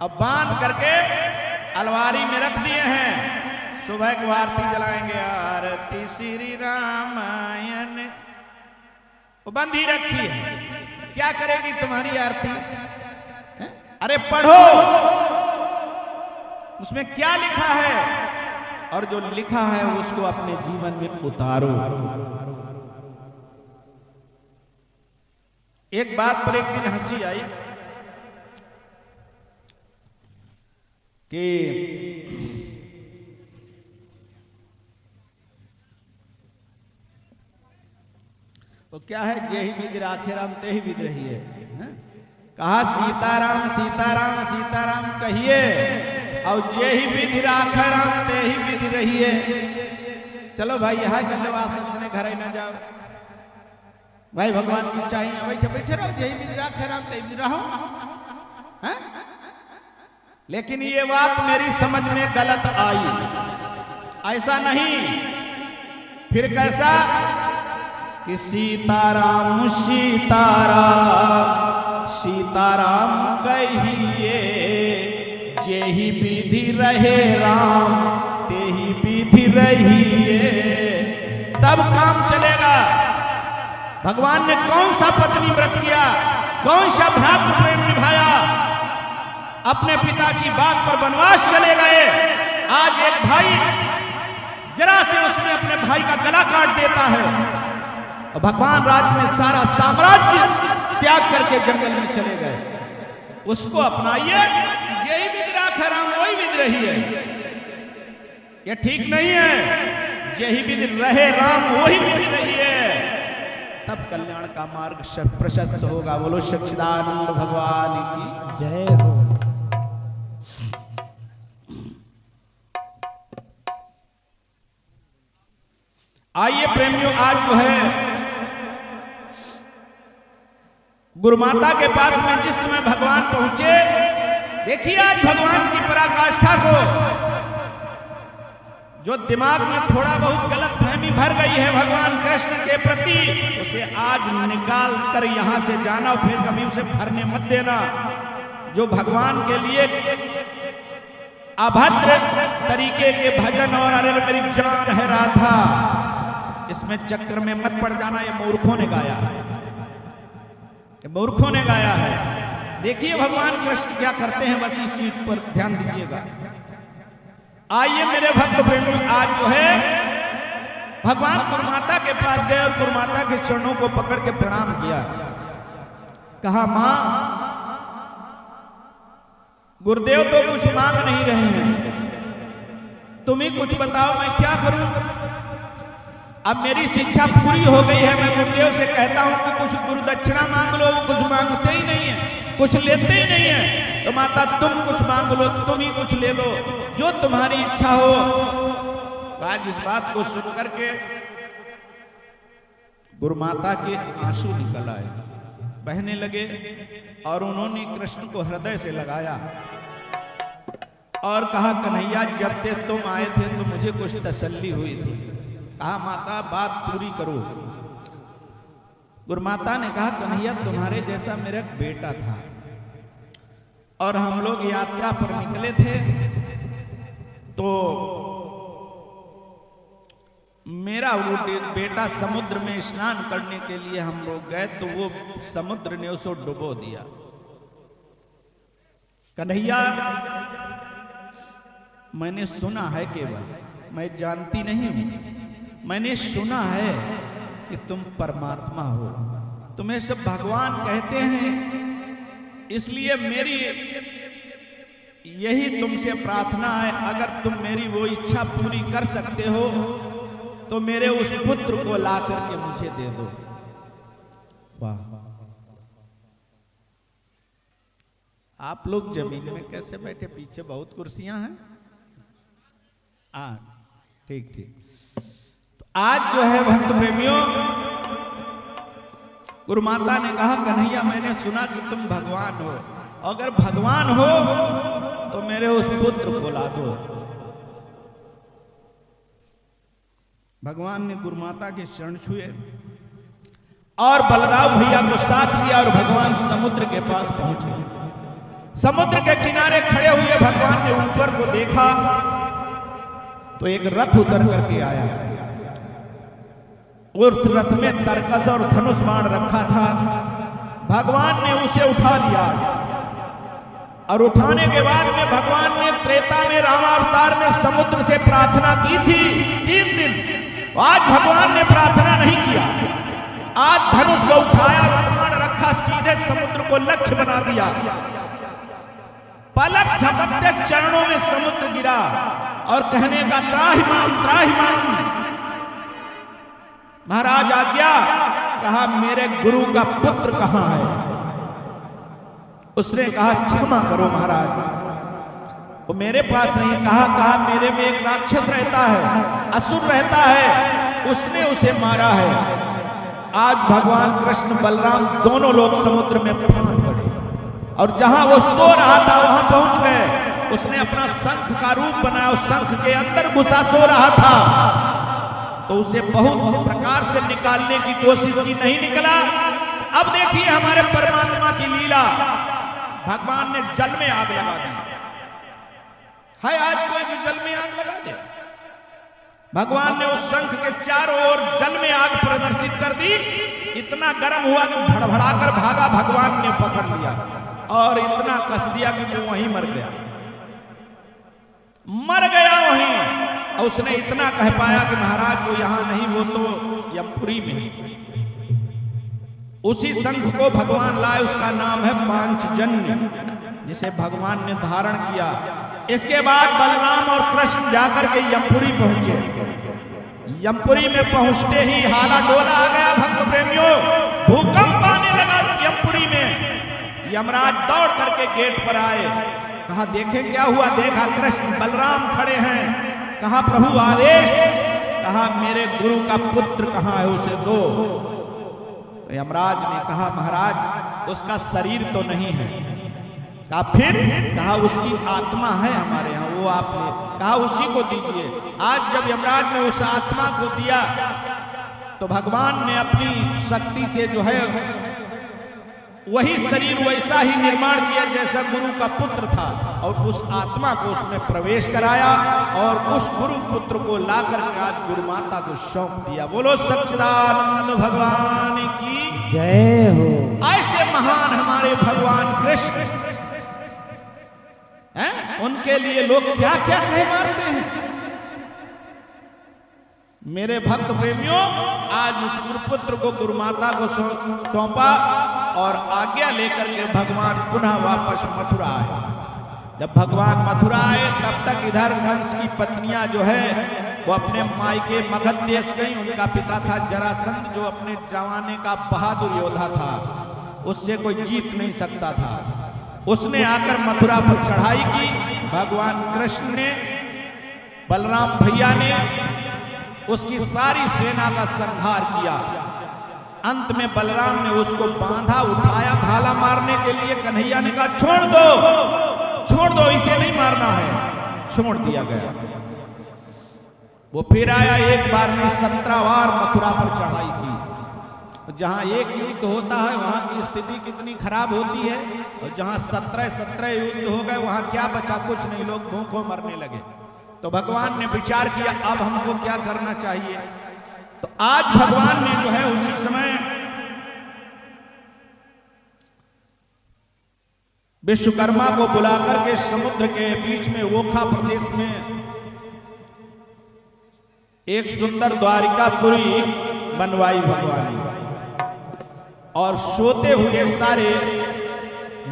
अब बांध करके अलवारी में रख दिए हैं। सुबह को आरती जलाएंगे, आरती श्री रामायण। वो बंद ही रखी है, क्या करेगी तुम्हारी आरती? है? अरे पढ़ो उसमें क्या लिखा है, और जो लिखा है उसको अपने जीवन में उतारो। एक बात पर एक दिन हंसी आई कि तो क्या है, जे ही विधि राखे राम ते ही विधि रही है। कहा सीताराम सीताराम सीताराम कहिए, और जे ही विधि राखे राम ते ही विधि रही है। चलो भाई यहाँ कर लो, आप अपने घर ही ना जाओ भाई, भगवान की चाहिए बैठे बैठे रहो, जे ही विधि राखे राम ते ही विधि रहो। है? लेकिन ये बात मेरी समझ में गलत आई। ऐसा नहीं, फिर कैसा कि सीताराम सीताराम सीताराम कहिए, जे ही विधि रहे राम ते ही विधि रहिए, तब काम चलेगा। भगवान ने कौन सा पत्नी व्रत किया, कौन सा भ्रातृ प्रेम निभाया, अपने पिता की बात पर वनवास चले गए। आज एक भाई जरा से उसमें अपने भाई का गला काट देता है, और भगवान राज में सारा साम्राज्य त्याग करके जंगल में चले गए। उसको अपनाइए, यही विधि राखे राम वही विधि रही है। ये ठीक नहीं है। यही विधि रहे राम वही विधि रही है, तब कल्याण का मार्ग प्रशस्त होगा। बोलो सच्चिदानंद भगवान की जय हो। आइए प्रेमियों, आज जो है गुरु माता के पास में जिस समय भगवान पहुंचे, देखिए आज भगवान की पराकाष्ठा को, जो दिमाग में थोड़ा बहुत गलत फहमी भर गई है भगवान कृष्ण के प्रति, उसे आज निकाल कर यहां से जाना, और फिर कभी उसे भरने मत देना। जो भगवान के लिए अभद्र तरीके के भजन और अरे मेरी जान है राधा, इसमें चक्कर में मत पड़ जाना। ये मूर्खों ने गाया है, ये मूर्खों ने गाया है। देखिए भगवान कृष्ण क्या करते हैं, बस इस चीज पर ध्यान दीजिएगा। आइए मेरे भक्त प्रेमी, आज जो है भगवान गुरुमाता के पास गए और गुरुमाता के चरणों को पकड़ के प्रणाम किया। कहा मां, गुरुदेव तो कुछ मांग नहीं रहे हैं, तुम ही कुछ बताओ मैं क्या करूं। अब मेरी शिक्षा पूरी हो गई है, मैं गुरुदेव से कहता हूं कि कुछ गुरु दक्षिणा मांग लो, कुछ मांगते ही नहीं है, कुछ लेते ही नहीं है। तो माता तुम कुछ मांग लो, तुम ही कुछ ले लो, जो तुम्हारी इच्छा हो। तो आज इस बात को सुन करके गुरु माता के आंसू निकल आए, बहने लगे, और उन्होंने कृष्ण को हृदय से लगाया और कहा कन्हैया जब से तुम आए थे तो मुझे कुछ तसल्ली हुई थी। कहा माता बात पूरी करो। गुरुमाता ने कहा कन्हैया तुम्हारे जैसा मेरा एक बेटा था, और हम लोग यात्रा पर निकले थे, तो मेरा वो बेटा समुद्र में स्नान करने के लिए हम लोग गए, तो वो समुद्र ने उसको डुबो दिया। कन्हैया मैंने सुना है, केवल मैं जानती नहीं हूं, मैंने सुना है कि तुम परमात्मा हो, तुम्हें सब भगवान कहते हैं, इसलिए मेरी यही तुमसे प्रार्थना है, अगर तुम मेरी वो इच्छा पूरी कर सकते हो तो मेरे उस पुत्र को ला करके मुझे दे दो। वाह, आप लोग जमीन में कैसे बैठे, पीछे बहुत कुर्सियां हैं। ठीक ठीक। तो आज जो है भक्त प्रेमियों, गुरु माता ने कहा कन्हैया मैंने सुना कि तुम भगवान हो, अगर भगवान हो तो मेरे उस पुत्र को ला दो। भगवान ने गुरु माता के चरण छुए और बलराम भैया को साथ लिया और भगवान समुद्र के पास पहुंच गए। समुद्र के किनारे खड़े हुए भगवान ने ऊपर को देखा तो एक रथ उतर करके आया। उस रथ में तरकस और धनुष बाण रखा था। भगवान ने उसे उठा लिया और उठाने के बाद में भगवान ने त्रेता में रामावतार में समुद्र से प्रार्थना की थी 3 दिन। आज भगवान ने प्रार्थना नहीं किया। आज धनुष को उठाया, बाण रखा, सीधे समुद्र को लक्ष्य बना दिया। पलक झपकते चरणों में समुद्र गिरा और कहने का त्राहिमाम त्राहिमाम। महाराज आज्ञा, कहा मेरे गुरु का पुत्र कहां है? उसने कहा क्षमा करो महाराज, वो मेरे पास नहीं। कहा मेरे में एक राक्षस रहता है, असुर रहता है, उसने उसे मारा है। आज भगवान कृष्ण बलराम दोनों लोग समुद्र में फांद पड़े और जहां वो सो रहा था वहां पहुंच गए। उसने अपना शंख का रूप बनाया, उस शंख के अंदर घुसा सो रहा था तो उसे बहुत प्रकार से निकालने की कोशिश की, नहीं निकला। अब देखिए हमारे परमात्मा की लीला, भगवान ने जल में आग लगा दी है। आज कोई भी जल में आग लगा दे। भगवान ने उस शंख के चारों ओर जल में आग प्रदर्शित कर दी। इतना गर्म हुआ कि भड़भड़ाकर भागा, भगवान ने पकड़ लिया और इतना कस दिया कि वो वहीं मर गया वहीं। और उसने इतना कह पाया कि महाराज वो यहां नहीं, वो तो यमपुरी में। उसी शंख को भगवान लाए, उसका नाम है पांचजन्य, जिसे भगवान ने धारण किया। इसके बाद बलराम और कृष्ण जाकर के यमपुरी पहुंचे। यमपुरी में पहुंचते ही हाला डोला आ गया भक्त प्रेमियों, भूकंप आने लगा यमपुरी में। यमराज दौड़ करके गेट पर आए। कहा देखे क्या हुआ? देखा कृष्ण बलराम खड़े हैं। कहा प्रभु आदेश। कहा मेरे गुरु का पुत्र कहां है, उसे दो। तो यमराज ने कहा महाराज उसका शरीर तो नहीं है। कहा फिर? कहा उसकी आत्मा है हमारे यहाँ, वो आपने कहा उसी को दीजिए। आज जब यमराज ने उस आत्मा को दिया तो भगवान ने अपनी शक्ति से जो है वही शरीर वैसा ही निर्माण किया जैसा गुरु का पुत्र था और उस आत्मा को उसमें प्रवेश कराया और उस गुरु पुत्र को लाकर के आज गुरु माता को सौंप दिया। बोलो सच्चिदानंद भगवान की जय हो। ऐसे महान हमारे भगवान कृष्ण हैं, उनके लिए लोग क्या क्या कह मारते हैं। मेरे भक्त प्रेमियों, आज उस गुरुपुत्र को गुरुमाता को सौंपा और आज्ञा लेकर के भगवान पुनः वापस मथुरा आए। जब भगवान मथुरा आए तब तक इधर कंस की पत्नियां जो है वो अपने मायके मगध देश गई। उनका पिता था जरासंध, जो अपने जमाने का बहादुर योद्धा था, उससे कोई जीत नहीं सकता था। उसने आकर मथुरा पर चढ़ाई की। भगवान कृष्ण ने, बलराम भैया ने उसकी सारी सेना का संहार किया। अंत में बलराम ने उसको बांधा, उठाया भाला मारने के लिए। कन्हैया ने कहा छोड़ दो, इसे नहीं मारना है। छोड़ दिया गया। वो फिर आया, एक बार नहीं 17 बार मथुरा पर चढ़ाई की। जहां एक युद्ध होता है वहां की स्थिति कितनी खराब होती है, और जहां 17 युद्ध हो गए वहां क्या बचा? कुछ नहीं, लोग भूखों मरने लगे। तो भगवान ने विचार किया अब हमको क्या करना चाहिए। तो आज भगवान ने जो है उसी समय विश्वकर्मा को बुलाकर के समुद्र के बीच में ओखा प्रदेश में एक सुंदर द्वारिकापुरी बनवाई भगवान ने, और सोते हुए सारे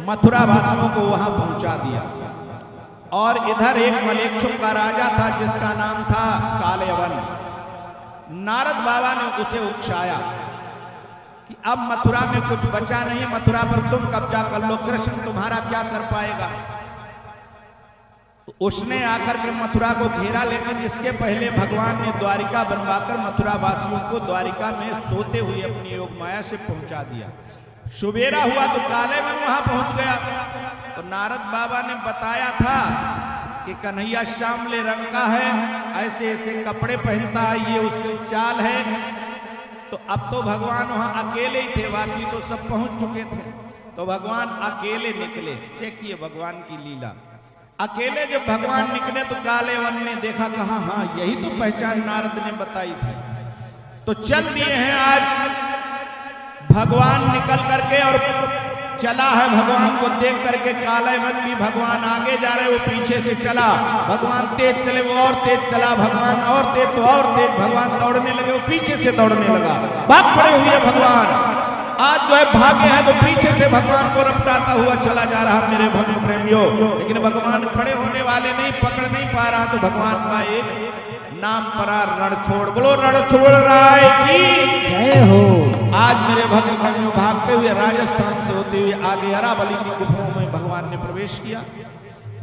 मथुरा वासियों को वहां पहुंचा दिया। और इधर एक मलेच्छुक का राजा था जिसका नाम था कालयवन। नारद बाबा ने उसे उकसाया कि अब मथुरा में कुछ बचा नहीं, मथुरा पर तुम कब्जा कर लो, कृष्ण तुम्हारा क्या कर पाएगा। तो उसने आकर के मथुरा को घेरा, लेकिन इसके पहले भगवान ने द्वारिका बनवाकर मथुरा वासियों को द्वारिका में सोते हुए अपनी योग माया से पहुंचा दिया। सुबेरा हुआ तो कालयवन वहां पहुंच गया। तो नारद बाबा ने बताया था कि कन्हैया श्यामले रंग का है, ऐसे ऐसे कपड़े पहनता है, ये उसकी चाल है। तो अब तो भगवान वहां अकेले ही थे, बाकी तो सब पहुंच चुके थे। तो भगवान अकेले निकले। देखिए भगवान की लीला, अकेले जब भगवान निकले तो काले वन ने देखा, कहा हाँ यही तो पहचान नारद ने बताई थी। तो चल दिए हैं आज भगवान निकल करके, और चला है भगवान को देख करके काले वन भी। भगवान आगे जा रहे, वो पीछे से चला। भगवान तेज चले, वो और तेज चला। भगवान और तेज तो और तेज। भगवान दौड़ने लगे, वो पीछे से दौड़ने लगा। भाग खड़े हुए भगवान, आज जो है भागे हैं तो पीछे से भगवान को रपटाता हुआ चला जा रहा मेरे भक्त प्रेमियों। लेकिन भगवान खड़े होने वाले नहीं, पकड़ नहीं पा रहा। तो भगवान का एक नाम परा रणछोड़। बोलो रणछोड़ राय की जय हो। आज मेरे भक्त प्रेमियों भागते हुए राजस्थान से होते हुए आगे अरावली की गुफाओं में भगवान ने प्रवेश किया।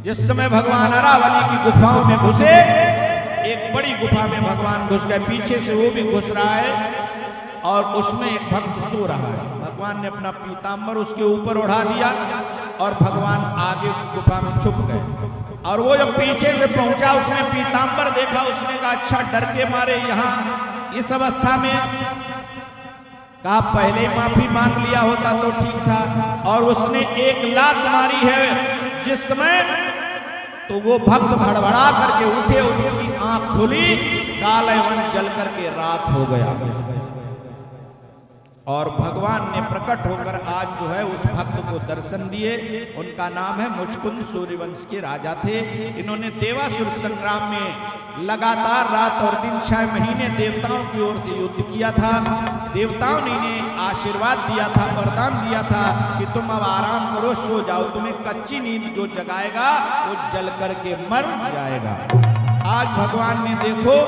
जिस समय भगवान अरावली की गुफाओं में घुसे, एक बड़ी गुफा में भगवान घुस गए। पीछे से वो भी घुस रहा है और उसमें एक भक्त सो रहा है। भगवान ने अपना पीताम्बर उसके ऊपर उड़ा दिया और भगवान आगे गुफा में छुप गए। और वो जब पीछे से पहुंचा, उसने पीताम्बर देखा। उसने कहा अच्छा, डर के मारे यहाँ इस अवस्था में, कहा पहले ही माफी मांग लिया होता तो ठीक था। और उसने एक लात मारी है जिस समय, तो वो भक्त भड़बड़ा करके उठे, उनकी आंख खुली, काले वन जल करके राख हो गया। और भगवान ने प्रकट होकर आज जो है उस भक्त को दर्शन दिए। उनका नाम है मुचकुंद, सूर्यवंश के राजा थे। इन्होंने देवासुर संग्राम में लगातार रात और दिन 6 महीने देवताओं की ओर से युद्ध किया था। देवताओं ने इन्हें आशीर्वाद दिया था, वरदान दिया था कि तुम अब आराम करो, सो जाओ। तुम्हें कच्ची नींद जो जगाएगा वो जल करके मर जाएगा। आज भगवान ने देखो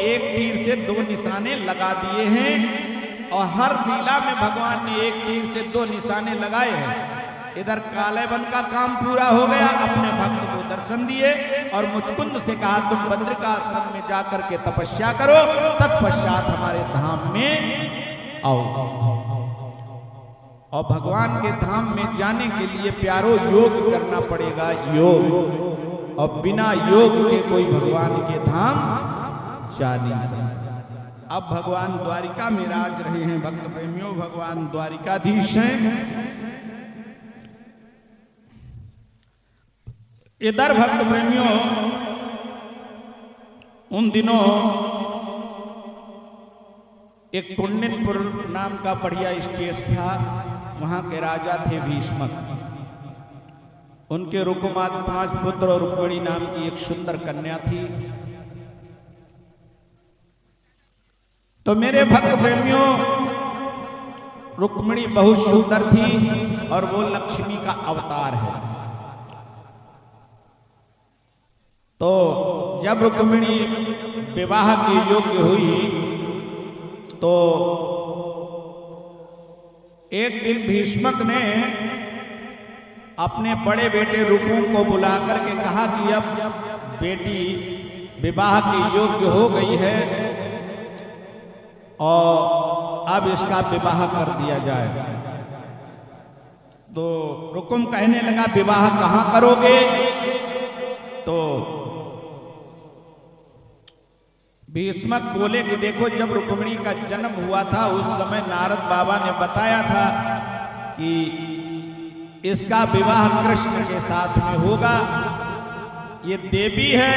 एक तीर से 2 निशाने लगा दिए हैं, और हर लीला में भगवान ने एक तीर से 2 निशाने लगाए हैं। इधर काले वन का काम पूरा हो गया, अपने भक्त को दर्शन दिए, और मुचकुंद से कहा तुम बद्रिका आश्रम में जाकर के तपस्या करो, तत्पश्चात हमारे धाम में आओ। और भगवान के धाम में जाने के लिए प्यारो योग करना पड़ेगा, योग। और बिना योग के कोई भगवान के धाम जा नहीं सकता। अब भगवान द्वारिका में राज रहे हैं भक्त प्रेमियों, भगवान द्वारिकाधीश हैं। इधर भक्त प्रेमियों उन दिनों एक पुण्यपुर नाम का बढ़िया स्टेट था, वहां के राजा थे भीष्मक। उनके रुकुमात 5 पुत्र और रुक्मिणी नाम की एक सुंदर कन्या थी। तो मेरे भक्त प्रेमियों, रुक्मिणी बहुत सुंदर थी और वो लक्ष्मी का अवतार है। तो जब रुक्मिणी विवाह के योग्य हुई तो एक दिन भीष्मक ने अपने बड़े बेटे रुकुम को बुला करके कहा कि अब बेटी विवाह के योग्य हो गई है और अब इसका विवाह कर दिया जाए। तो रुकुम कहने लगा विवाह कहाँ करोगे? तो भीष्मक बोले कि देखो जब रुक्मिणी का जन्म हुआ था उस समय नारद बाबा ने बताया था कि इसका विवाह कृष्ण के साथ में होगा, ये देवी है।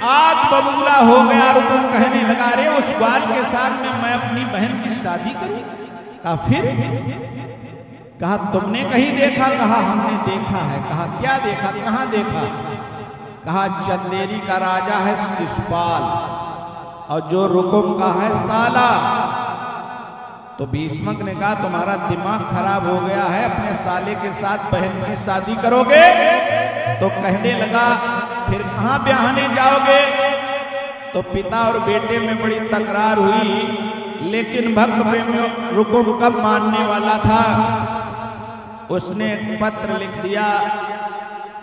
आज बबूला हो गया। रुकुम कहने लगा अरे उस ग्वाल के साथ में मैं अपनी बहन की शादी करूं? कहा फिर? कहा तुमने कहीं देखा? कहा हमने देखा है। कहा क्या देखा? कहां देखा? कहा चंदेरी का राजा है शिशुपाल और जो रुकुम का है साला। तो भीष्मक ने कहा तुम्हारा दिमाग खराब हो गया है, अपने साले के साथ बहन की शादी करोगे? तो कहने लगा फिर कहां ब्याहने जाओगे? तो पिता और बेटे में बड़ी तकरार हुई, लेकिन भक्त प्रेमियों रुकुम कब मानने वाला था। उसने एक पत्र लिख दिया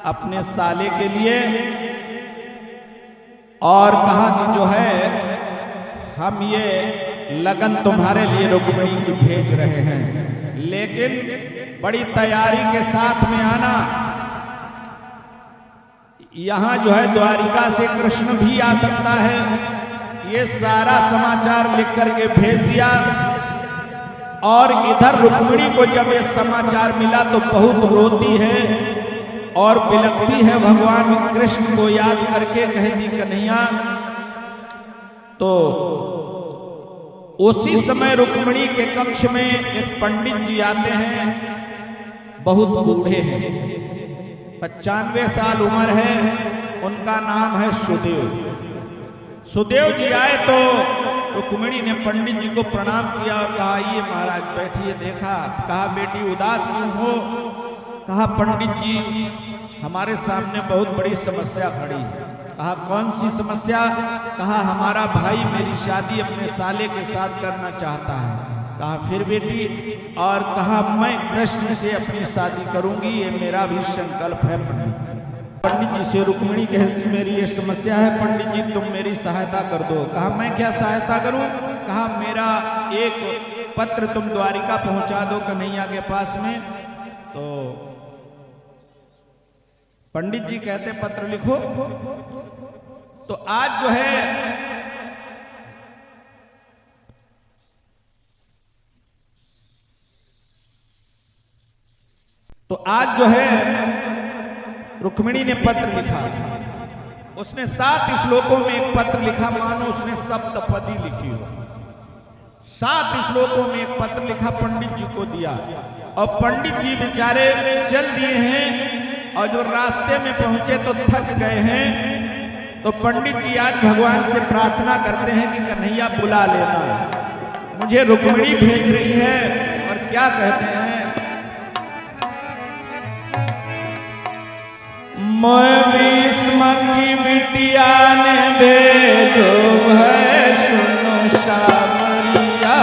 अपने साले के लिए और कहा कि जो है हम ये लगन तुम्हारे लिए रुक्मिणी की भेज रहे हैं, लेकिन बड़ी तैयारी के साथ में आना। यहाँ जो है द्वारिका से कृष्ण भी आ सकता है। ये सारा समाचार लिख करके भेज दिया। और इधर रुक्मिणी को जब ये समाचार मिला तो बहुत रोती है और बिलखती है भगवान कृष्ण को याद करके, कहती कन्हैया। तो उसी समय रुक्मिणी के कक्ष में एक पंडित जी आते हैं, बहुत बूढ़े हैं, 95 साल उम्र है, उनका नाम है सुदेव। सुदेव जी आए तो रुक्मिणी ने पंडित जी को प्रणाम किया और कहा, ये महाराज बैठिए। देखा, कहा बेटी उदास क्यों हो? कहा पंडित जी हमारे सामने बहुत बड़ी समस्या खड़ी है। कहा कौन सी समस्या? कहा हमारा भाई मेरी शादी अपने साले के साथ करना चाहता है। कहा फिर बेटी? और कहा मैं कृष्ण से अपनी शादी करूंगी, ये मेरा भी संकल्प है। पंडित जी से रुक्मिणी कहती मेरी ये समस्या है, पंडित जी तुम मेरी सहायता कर दो। कहा मैं क्या सहायता करूं? कहा मेरा एक पत्र तुम द्वारिका पहुंचा दो कन्हैया के पास में। तो पंडित जी कहते पत्र लिखो। तो आज जो है रुक्मिणी ने पत्र लिखा। उसने 7 श्लोकों में एक पत्र लिखा, मानो उसने सप्तपदी लिखी हो। 7 श्लोकों में एक पत्र लिखा, पंडित जी को दिया। और पंडित जी बेचारे चल दिए हैं और जो रास्ते में पहुंचे तो थक गए हैं। तो पंडित जी आज भगवान से प्रार्थना करते हैं कि कन्हैया बुला लेना, मुझे रुक्मिणी भेज रही है। और क्या कहते हैं? मैं भीष्म की बिटिया ने भेजो है, सुनो सामरिया।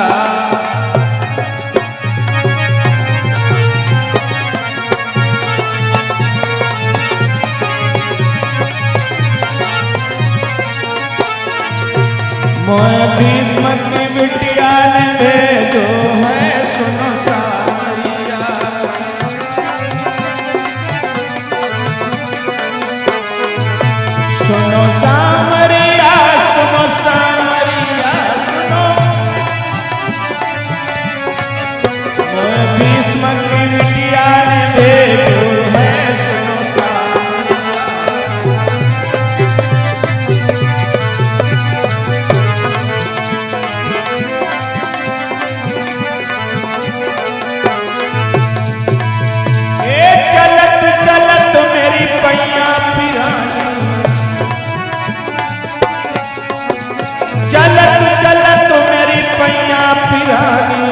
मैं भीष्म की बिटिया ने भेजो है, सुनो सामरिया। सुनो सामरिया, सुनो सामरिया, सुनो। मैं भीष्म की बिटिया ने भेजो है, सुनो सामरिया। ए चलत चलत मेरी पैया पिरानी, चलत चलत मेरी पैया पिरानी।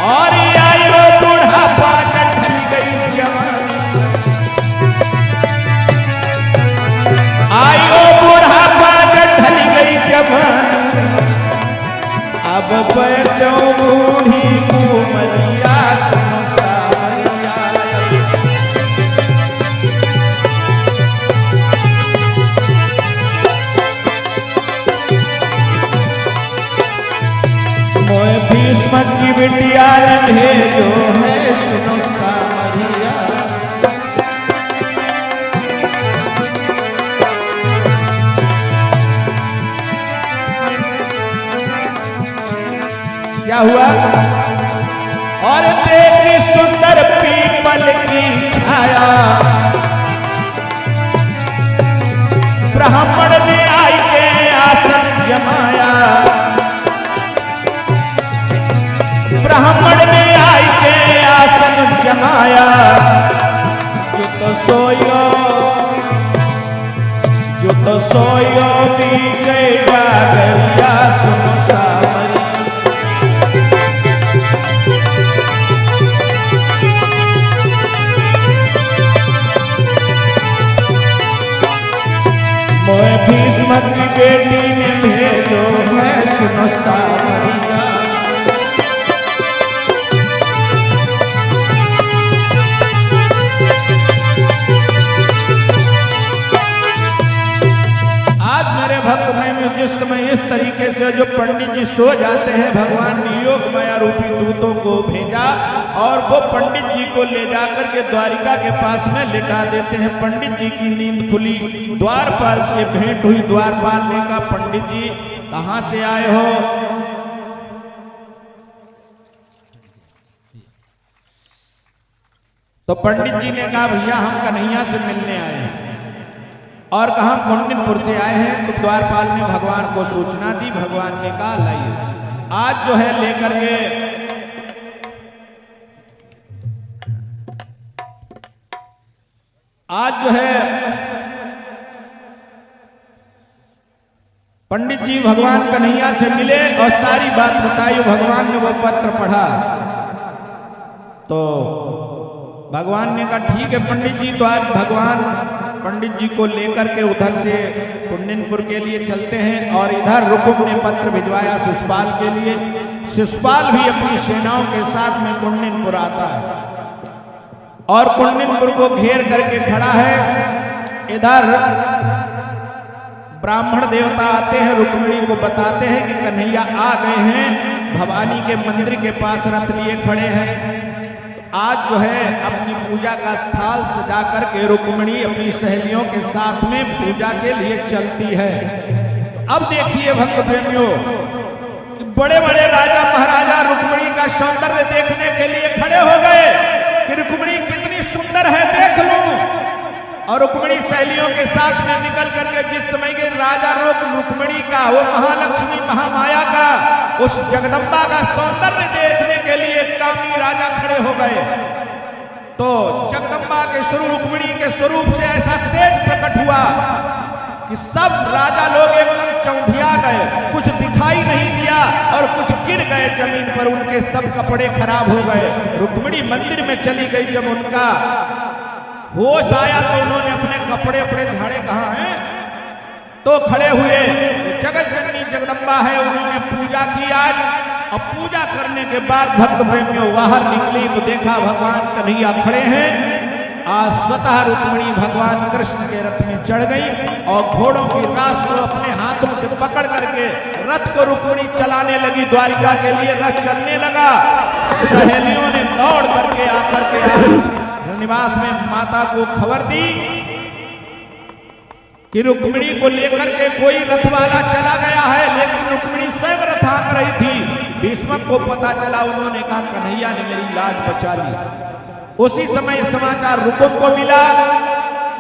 और आई हो बुढ़ापा ढल गई जवानी, आई हो बुढ़ापा ढल गई जवानी। अब पैसों बूढ़ी कुमरिया, सुनो सामरिया। मैं भीष्म की बिटिया ने भेजो है, सुनो सामरिया। क्या हुआ? और देखी सुंदर पीपल की छाया, ब्राह्मण ने आई के आसन जमाया। ब्राह्मण ने आई के आसन जमाया। जो तो सोयो बीचे डागरिया, सुनो सामरिया। मैं भीष्म की बेटी ने भेजो है, सुनो सामरिया। भक्त में जिस समय इस तरीके से जो पंडित जी सो जाते हैं, भगवान ने योग माया रूपी दूतों को भेजा और वो पंडित जी को ले जाकर के द्वारिका के पास में लिटा देते हैं। पंडित जी की नींद खुली, द्वारपाल से भेंट हुई। द्वारपाल ने कहा पंडित जी कहां से आए हो? तो पंडित जी ने कहा भैया हम कन्हैया से मिलने आए हैं और कहा कुंडनपुर से आए हैं। तो द्वारपाल ने भगवान को सूचना दी। भगवान ने कहा लाइए आज जो है लेकर के आज जो है पंडित जी भगवान कन्हैया से मिले और सारी बात बताई। भगवान ने वो पत्र पढ़ा तो भगवान ने कहा ठीक है पंडित जी, तो आज भगवान पंडित जी को लेकर के उधर से कुंडनपुर के लिए चलते हैं। और इधर रुकुम ने पत्र भिजवाया शिशुपाल के लिए। शिशुपाल भी अपनी सेनाओं के साथ में कुंडनपुर आता है और कुंडनपुर को घेर करके खड़ा है। इधर ब्राह्मण देवता आते हैं, रुक्मिणी को बताते हैं कि कन्हैया आ गए हैं, भवानी के मंदिर के पास रथ लिए खड़े हैं। आज जो है अपनी पूजा का थाल सजा करके रुक्मिणी अपनी सहेलियों के साथ में पूजा के लिए चलती है। अब देखिए भक्त प्रेमियों, बड़े बड़े राजा महाराजा रुक्मिणी का सौंदर्य देखने के लिए खड़े हो गए कि रुक्मिणी कितनी सुंदर है, देख लो। और रुक्मिणी सहेलियों के साथ में निकल करके जिस समय के राजा रुक्मिणी का, वो महालक्ष्मी महामाया का, उस जगदम्बा का सौंदर्य देखने के लिए कामी राजा खड़े हो गए। तो जगदम्बा के स्वरूप, रुक्मिणी के स्वरूप से ऐसा तेज प्रकट हुआ कि सब राजा लोग एकदम चौंधिया गए, कुछ दिखाई नहीं दिया और कुछ गिर गए जमीन पर, उनके सब कपड़े खराब हो गए। रुक्मिणी मंदिर में चली गई, जब उनका होश आया तो उन्होंने अपने कपड़े अपने झाड़े कहाँ हैं, तो खड़े हुए। जगत जननी जगदम्बा है, उन्होंने पूजा की आज। अब पूजा करने के बाद भक्त प्रेमियों बाहर निकली तो देखा भगवान कन्हैया खड़े हैं। आज स्वतः रुक्मिणी भगवान कृष्ण के रथ में चढ़ गई और घोड़ों की रास को अपने हाथों से पकड़ करके रथ को रुक्मिणी चलाने लगी। द्वारिका के लिए रथ चलने लगा। सहेलियों ने दौड़ करके आकर के निवास में माता को खबर दी कि रुक्मिणी को लेकर के कोई रथ वाला चला गया है, लेकिन रुक्मिणी स्वयं रथ हाँक रही थी। भीष्मक को पता चला, उन्होंने कहा कन्हैया ने मेरी लाज बचा ली। उसी समय समाचार रुकुम को मिला।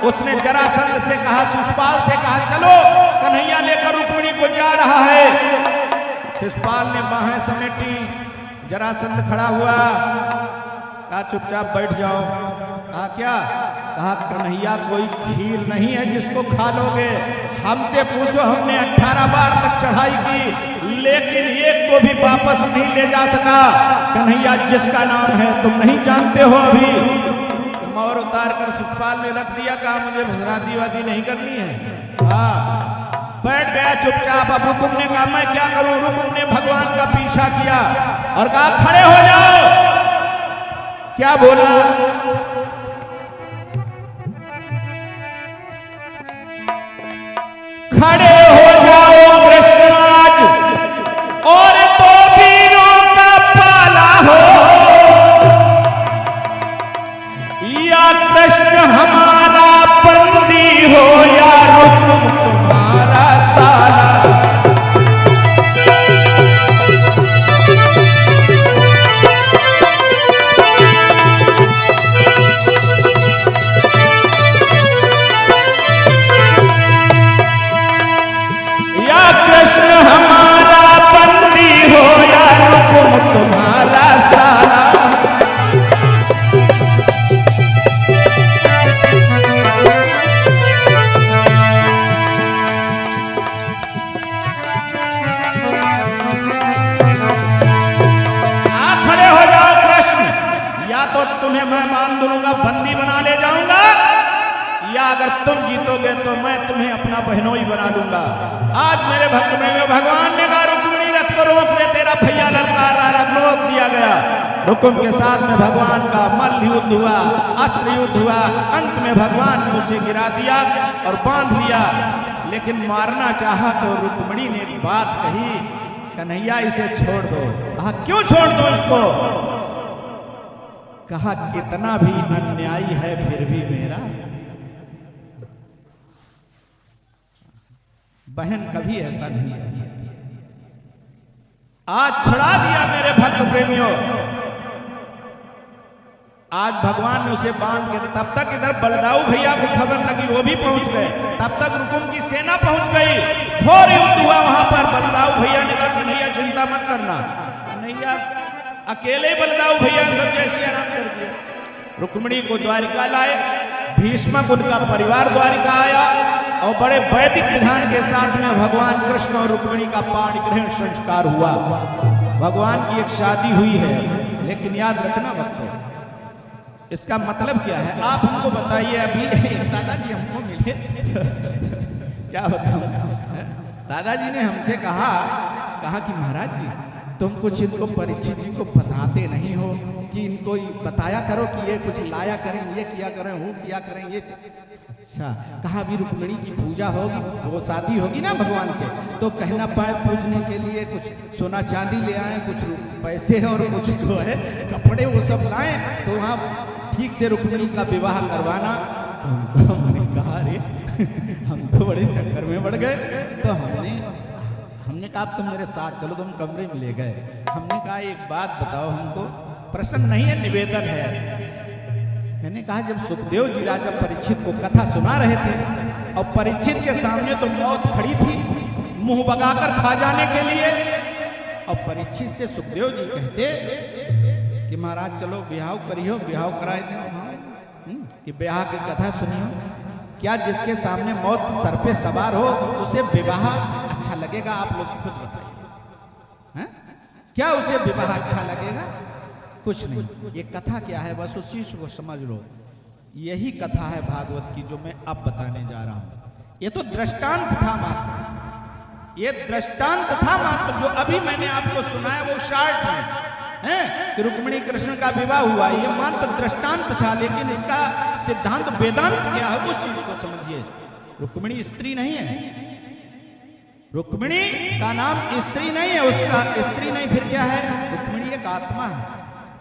उसने जरासंध से कहा, शिशुपाल से कहा चलो कन्हैया लेकर रुक्मिणी को जा रहा है। शिशुपाल ने बाहें समेटी, जरासंध खड़ा हुआ, कहा चुपचाप बैठ जाओ। कहा क्या? कहा कन्हैया कोई खीर नहीं है जिसको खा लोगे। हमसे पूछो, हमने 18 बार तक चढ़ाई की लेकिन एक को भी वापस नहीं ले जा सका। कन्हैया जिसका नाम है तुम नहीं जानते हो। अभी मोर उतार कर शिशुपाल ने रख दिया, कहा मुझे शादी वादी नहीं करनी है। हाँ, बैठ गया चुपचाप। अब रुकुम ने कहा मैं क्या करूं। रुकुम ने भगवान का पीछा किया और कहा खड़े हो जाओ। क्या बोला? खड़े हो जाओ कृष्ण आज, और तो वीरों का पाला हो, या कृष्ण हमारा बंदी हो या रुकुम तुम्हारा साला। तुम्हारा साला। खड़े हो जाओ कृष्ण, या तो तुम्हें मैं मान दूंगा, बंदी बना ले जाऊंगा, या अगर तुम जीतोगे तो मैं तुम्हें अपना बहनोई बना लूंगा। आज मेरे भक्त में भगवान ने कहा रुक्मिणी रथ को रोक दे, तेरा भैया ललकार रहा, रोक दिया गया। रुकुम के साथ में भगवान का मल्ल युद्ध हुआ, अस्त्र युद्ध हुआ। अंत में भगवान ने उसे गिरा दिया और बांध लिया, लेकिन मारना चाहा तो रुक्मिणी ने बात कही, कन्हैया इसे छोड़ दो। कहा क्यों छोड़ दो इसको? कहा कितना भी अन्यायी है फिर भी मेरा बहन कभी ऐसा नहीं कर सकती। आज छुड़ा दिया मेरे भक्त प्रेमियों। आज भगवान ने उसे बांध के, तब तक इधर बलदाऊ भैया को खबर लगी, वो भी पहुंच गए। तब तक रुकुम की सेना पहुंच गई, घोर युद्ध हुआ वहां पर। बलदाऊ भैया ने कहा कन्हैया चिंता मत करना। कन्हैया अकेले बलदाऊ भैया ने जैसे आराम कर दिया। रुक्मिणी को द्वारिका लाए, भीष्मक उनका परिवार द्वारिका आया और बड़े वैदिक विधान के साथ में भगवान कृष्ण और रुक्मिणी का पाणी ग्रहण संस्कार हुआ। भगवान की एक शादी हुई है, लेकिन याद रखना भक्तों, इसका मतलब क्या है आप हमको बताइए। अभी दादाजी हमको मिले क्या बताऊं, दादाजी ने हमसे कहा कि महाराज जी तुम कुछ इनको परीक्षित जी को बताते नहीं हो कि इनको बताया करो कि ये कुछ लाया करें, ये किया करें, वो किया करें, ये। अच्छा, कहा अभी रुक्मिणी की पूजा होगी, वो शादी होगी ना भगवान से, तो कहना पाए पूजने के लिए कुछ सोना चांदी ले आए, कुछ पैसे और कुछ जो है कपड़े वो सब लाएं, तो वहाँ ठीक से रुक्मिणी का विवाह करवाना। हमने कहा रे हम तो बड़े चक्कर में बढ़ गए। तो हमने कहा तुम मेरे साथ चलो, तुम कमरे में ले गए। हमने कहा एक बात बताओ हमको, प्रश्न नहीं है निवेदन है। मैंने कहा जब सुखदेव जी राजा परीक्षित को कथा सुना रहे थे और परीक्षित के सामने तो मौत खड़ी थी मुंह बगाकर खा जाने के लिए, और परीक्षित से सुखदेव जी कहते कि महाराज चलो ब्याह करियो, ब्याह कराए दें कि ब्याह की कथा सुनियो। क्या जिसके सामने मौत सर पे सवार हो उसे विवाह अच्छा लगेगा? आप लोग खुद बताइए, क्या उसे विवाह अच्छा लगेगा? कुछ नहीं। ये कथा क्या है बस उस चीज को समझ लो। यही कथा है भागवत की जो मैं अब बताने जा रहा हूं। ये तो दृष्टांत था मात्र, ये दृष्टांत था मात्र। जो अभी मैंने आपको सुनाया वो शार्ट है कि रुक्मिणी कृष्ण का विवाह हुआ, ये मात्र दृष्टांत था। लेकिन इसका सिद्धांत वेदांत क्या है उस चीज को समझिए। रुक्मिणी स्त्री नहीं है, रुक्मिणी का नाम स्त्री नहीं है, उसका स्त्री नहीं फिर क्या है? रुक्मिणी एक आत्मा है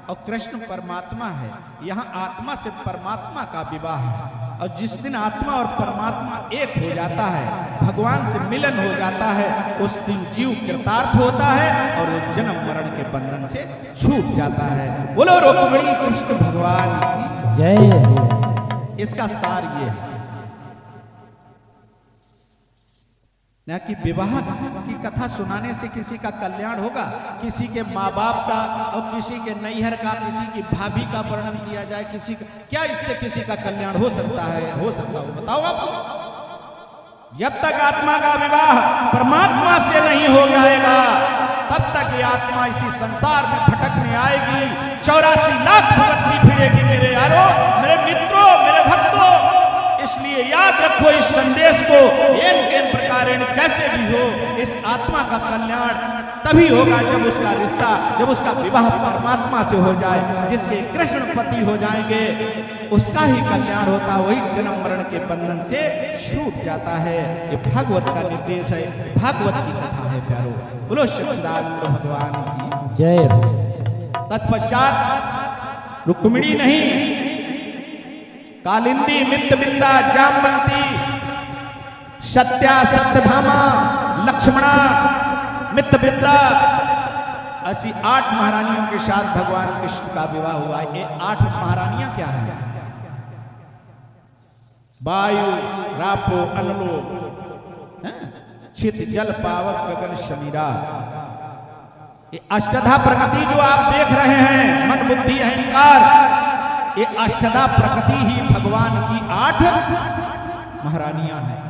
और कृष्ण परमात्मा है। यहाँ आत्मा से परमात्मा का विवाह है, और जिस दिन आत्मा और परमात्मा एक हो जाता है, भगवान से मिलन हो जाता है, उस दिन जीव कृतार्थ होता है और वो जन्म मरण के बंधन से छूट जाता है। बोलो रुक्मिणी कृष्ण भगवान की जय। इसका सार ये है ना कि विवाह की कथा सुनाने से किसी का कल्याण होगा, किसी के माँ बाप का और किसी के नैहर का, किसी की भाभी का वर्णन किया जाए, किसी का, क्या इससे किसी का कल्याण हो सकता है? हो सकता हो? बताओ आप। जब तक आत्मा का विवाह परमात्मा से नहीं हो जाएगा तब तक ये आत्मा इसी संसार में भटकने आएगी, 84 लाख भटकती फिरेगी। मेरे यारों, मेरे मित्रों, मेरे भक्तों, इसलिए याद रखो इस संदेश को। इन प्रकार कैसे भी हो, इस आत्मा का कल्याण तभी होगा जब उसका रिश्ता, जब उसका विवाह परमात्मा से हो जाए। जिसके कृष्ण पति हो जाएंगे उसका ही कल्याण होता, वही जन्म मरण के बंधन से छूट जाता है। ये भागवत का निर्देश है, भागवत की कथा है प्यारो। बोलो सच्चिदानंद भगवान की जय। तत्पश्चात रुक्मिणी नहीं, कालिंदी, मित्रविंदा, जामवंती, सत्या, सत्यभामा, लक्ष्मणा, मित्रविंदा, ऐसी 8 महारानियों के साथ भगवान कृष्ण का विवाह हुआ। ये 8 महारानियां क्या हैं? वायु, रापो, अनलो, छित, जल, पावक, गगन, शमीरा। ये अष्टधा प्रकृति जो आप देख रहे हैं, मन, बुद्धि, अहंकार, ये अष्टधा प्रकृति ही भगवान की 8 महारानियां हैं।